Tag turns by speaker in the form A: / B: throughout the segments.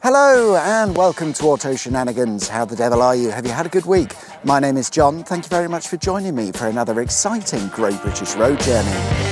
A: Hello and welcome to Auto Shenanigans. How the devil are you? Have you had a good week? My name is John. Thank you very much for joining me for another exciting Great British Road journey.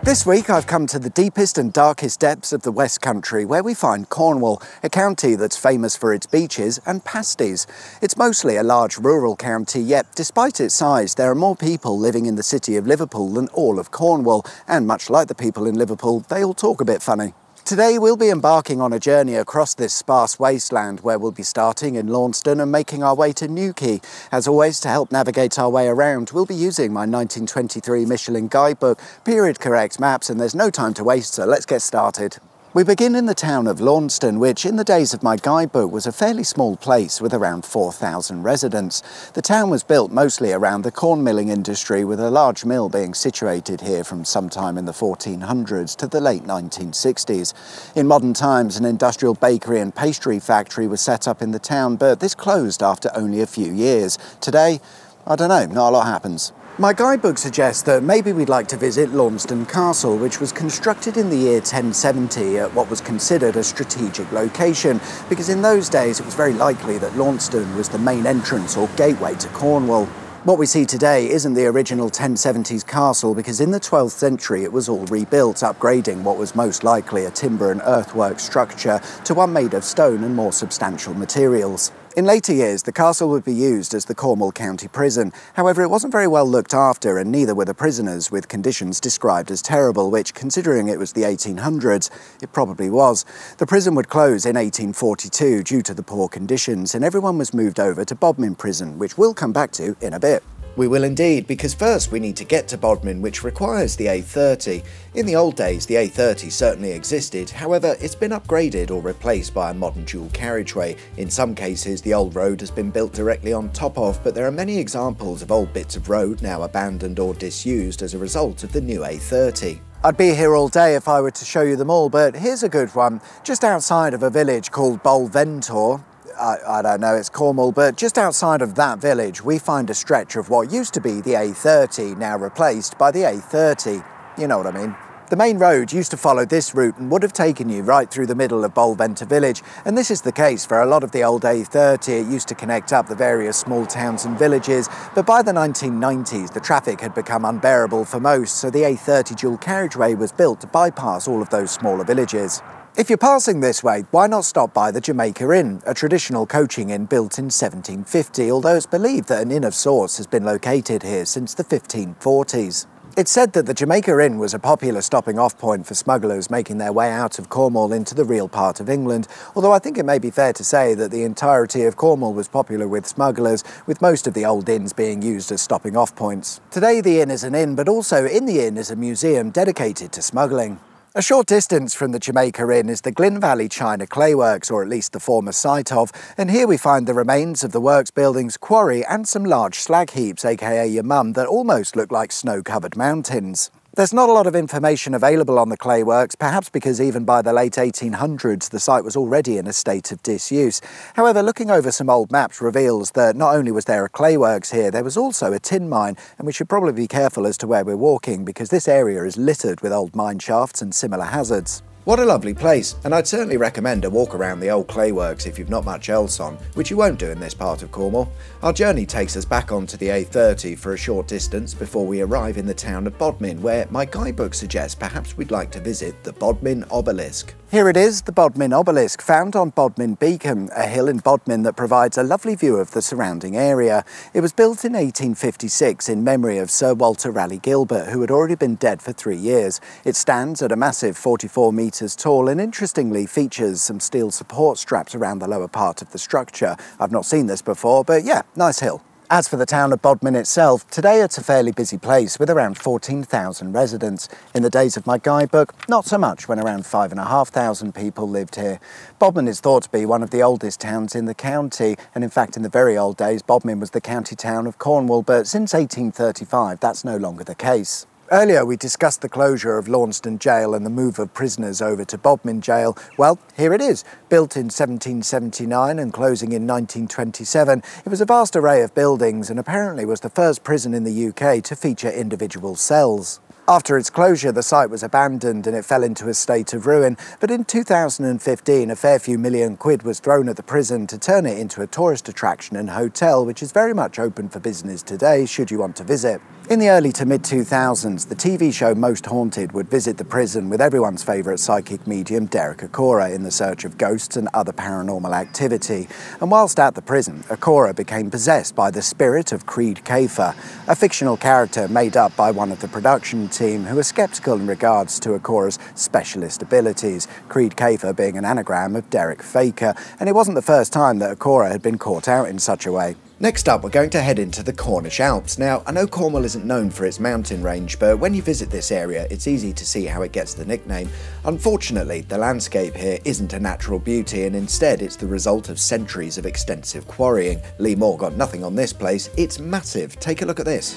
A: This week I've come to the deepest and darkest depths of the West Country, where we find Cornwall, a county that's famous for its beaches and pasties. It's mostly a large rural county, yet despite its size there are more people living in the city of Liverpool than all of Cornwall, and much like the people in Liverpool, they all talk a bit funny. Today we'll be embarking on a journey across this sparse wasteland, where we'll be starting in Launceston and making our way to Newquay. As always, to help navigate our way around, we'll be using my 1923 Michelin guidebook, period correct maps, and there's no time to waste, so let's get started. We begin in the town of Launceston, which in the days of my guidebook was a fairly small place with around 4,000 residents. The town was built mostly around the corn milling industry, with a large mill being situated here from sometime in the 1400s to the late 1960s. In modern times, an industrial bakery and pastry factory was set up in the town, but this closed after only a few years. Today, I don't know, not a lot happens. My guidebook suggests that maybe we'd like to visit Longston Castle, which was constructed in the year 1070 at what was considered a strategic location, because in those days it was very likely that Launceston was the main entrance or gateway to Cornwall. What we see today isn't the original 1070s castle, because in the 12th century it was all rebuilt, upgrading what was most likely a timber and earthwork structure to one made of stone and more substantial materials. In later years, the castle would be used as the Cornwall County Prison. However, it wasn't very well looked after, and neither were the prisoners, with conditions described as terrible, which, considering it was the 1800s, it probably was. The prison would close in 1842 due to the poor conditions, and everyone was moved over to Bodmin Prison, which we'll come back to in a bit. We will indeed, because first we need to get to Bodmin, which requires the A30. In the old days, the A30 certainly existed, however it's been upgraded or replaced by a modern dual carriageway. In some cases the old road has been built directly on top of, but there are many examples of old bits of road now abandoned or disused as a result of the new A30. I'd be here all day if I were to show you them all, but here's a good one. Just outside of a village called Bolventor, I don't know, it's Cornwall, but just outside of that village we find a stretch of what used to be the A30, now replaced by the A30. You know what I mean. The main road used to follow this route and would have taken you right through the middle of Bolventor village, and this is the case for a lot of the old A30. It used to connect up the various small towns and villages, but by the 1990s the traffic had become unbearable for most, so the A30 dual carriageway was built to bypass all of those smaller villages. If you're passing this way, why not stop by the Jamaica Inn, a traditional coaching inn built in 1750, although it's believed that an inn of sorts has been located here since the 1540s. It's said that the Jamaica Inn was a popular stopping-off point for smugglers making their way out of Cornwall into the real part of England, although I think it may be fair to say that the entirety of Cornwall was popular with smugglers, with most of the old inns being used as stopping-off points. Today the inn is an inn, but also in the inn is a museum dedicated to smuggling. A short distance from the Jamaica Inn is the Glyn Valley China Clay Works, or at least the former site of, and here we find the remains of the works building's quarry and some large slag heaps, aka your mum, that almost look like snow-covered mountains. There's not a lot of information available on the clay works, perhaps because even by the late 1800s the site was already in a state of disuse. However, looking over some old maps reveals that not only was there a clay works here, there was also a tin mine, and we should probably be careful as to where we're walking, because this area is littered with old mine shafts and similar hazards. What a lovely place, and I'd certainly recommend a walk around the old clay works if you've not much else on, which you won't do in this part of Cornwall. Our journey takes us back onto the A30 for a short distance before we arrive in the town of Bodmin, where my guidebook suggests perhaps we'd like to visit the Bodmin Obelisk. Here it is, the Bodmin Obelisk, found on Bodmin Beacon, a hill in Bodmin that provides a lovely view of the surrounding area. It was built in 1856 in memory of Sir Walter Raleigh Gilbert, who had already been dead for 3 years. It stands at a massive 44 metres tall and interestingly features some steel support straps around the lower part of the structure. I've not seen this before, but yeah, nice hill. As for the town of Bodmin itself, today it's a fairly busy place with around 14,000 residents. In the days of my guidebook, not so much, when around 5,500 people lived here. Bodmin is thought to be one of the oldest towns in the county, and in fact in the very old days Bodmin was the county town of Cornwall, but since 1835 that's no longer the case. Earlier we discussed the closure of Launceston Jail and the move of prisoners over to Bodmin Jail. Well, here it is. Built in 1779 and closing in 1927, it was a vast array of buildings and apparently was the first prison in the UK to feature individual cells. After its closure, the site was abandoned and it fell into a state of ruin, but in 2015 a fair few million quid was thrown at the prison to turn it into a tourist attraction and hotel, which is very much open for business today should you want to visit. In the early to mid-2000s, the TV show Most Haunted would visit the prison with everyone's favourite psychic medium Derek Acora in the search of ghosts and other paranormal activity. And whilst at the prison, Acora became possessed by the spirit of Creed Kafer, a fictional character made up by one of the production team who were sceptical in regards to Acora's specialist abilities, Creed Kafer being an anagram of Derek Faker, and it wasn't the first time that Acora had been caught out in such a way. Next up, we're going to head into the Cornish Alps. Now, I know Cornwall isn't known for its mountain range, but when you visit this area, it's easy to see how it gets the nickname. Unfortunately, the landscape here isn't a natural beauty, and instead it's the result of centuries of extensive quarrying. Lee Moore got nothing on this place. It's massive. Take a look at this.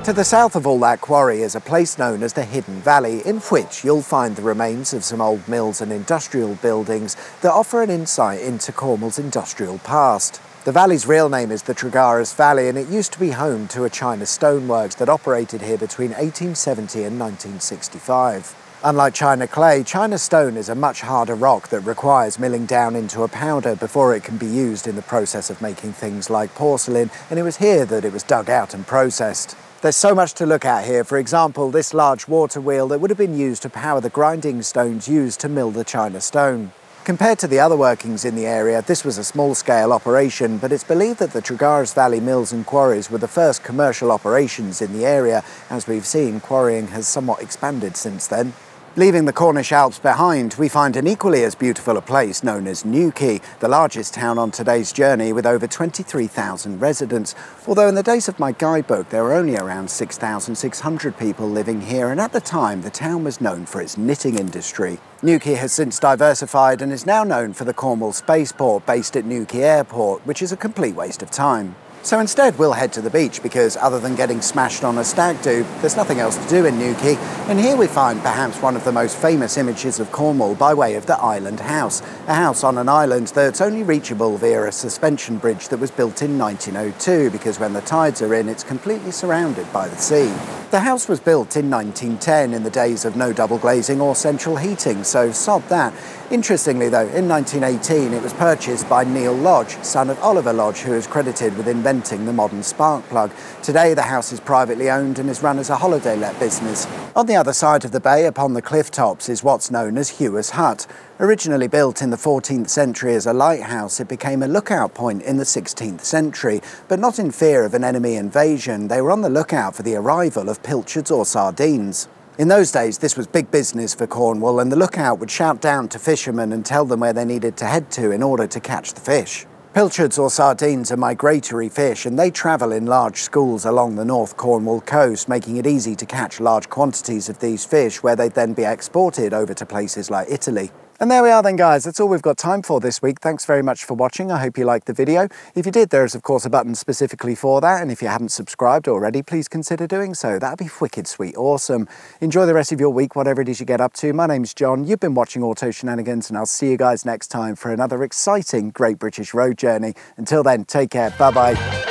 A: To the south of all that quarry is a place known as the Hidden Valley, in which you'll find the remains of some old mills and industrial buildings that offer an insight into Cornwall's industrial past. The valley's real name is the Tregaris Valley, and it used to be home to a China stoneworks that operated here between 1870 and 1965. Unlike China clay, China stone is a much harder rock that requires milling down into a powder before it can be used in the process of making things like porcelain, and it was here that it was dug out and processed. There's so much to look at here. For example, this large water wheel that would have been used to power the grinding stones used to mill the China stone. Compared to the other workings in the area, this was a small-scale operation, but it's believed that the Tregaris Valley mills and quarries were the first commercial operations in the area. As we've seen, quarrying has somewhat expanded since then. Leaving the Cornish Alps behind, we find an equally as beautiful a place known as Newquay, the largest town on today's journey with over 23,000 residents. Although in the days of my guidebook there were only around 6,600 people living here, and at the time the town was known for its knitting industry. Newquay has since diversified and is now known for the Cornwall spaceport based at Newquay Airport, which is a complete waste of time. So instead we'll head to the beach because other than getting smashed on a stag do, there's nothing else to do in Newquay, and here we find perhaps one of the most famous images of Cornwall by way of the Island House, a house on an island that's only reachable via a suspension bridge that was built in 1902 because when the tides are in it's completely surrounded by the sea. The house was built in 1910 in the days of no double glazing or central heating, so sod that. Interestingly though, in 1918 it was purchased by Neil Lodge, son of Oliver Lodge, who is credited with inventing the modern spark plug. Today the house is privately owned and is run as a holiday let business. On the other side of the bay, upon the cliff tops, is what's known as Huer Hut. Originally built in the 14th century as a lighthouse, it became a lookout point in the 16th century, but not in fear of an enemy invasion. They were on the lookout for the arrival of pilchards or sardines. In those days, this was big business for Cornwall, and the lookout would shout down to fishermen and tell them where they needed to head to in order to catch the fish. Pilchards or sardines are migratory fish, and they travel in large schools along the North Cornwall coast, making it easy to catch large quantities of these fish, where they'd then be exported over to places like Italy. And there we are then guys, that's all we've got time for this week. Thanks very much for watching, I hope you liked the video. If you did, there is of course a button specifically for that, and if you haven't subscribed already, please consider doing so. That'd be wicked sweet awesome. Enjoy the rest of your week, whatever it is you get up to. My name's John, you've been watching Auto Shenanigans, and I'll see you guys next time for another exciting Great British Road Journey. Until then, take care, bye bye.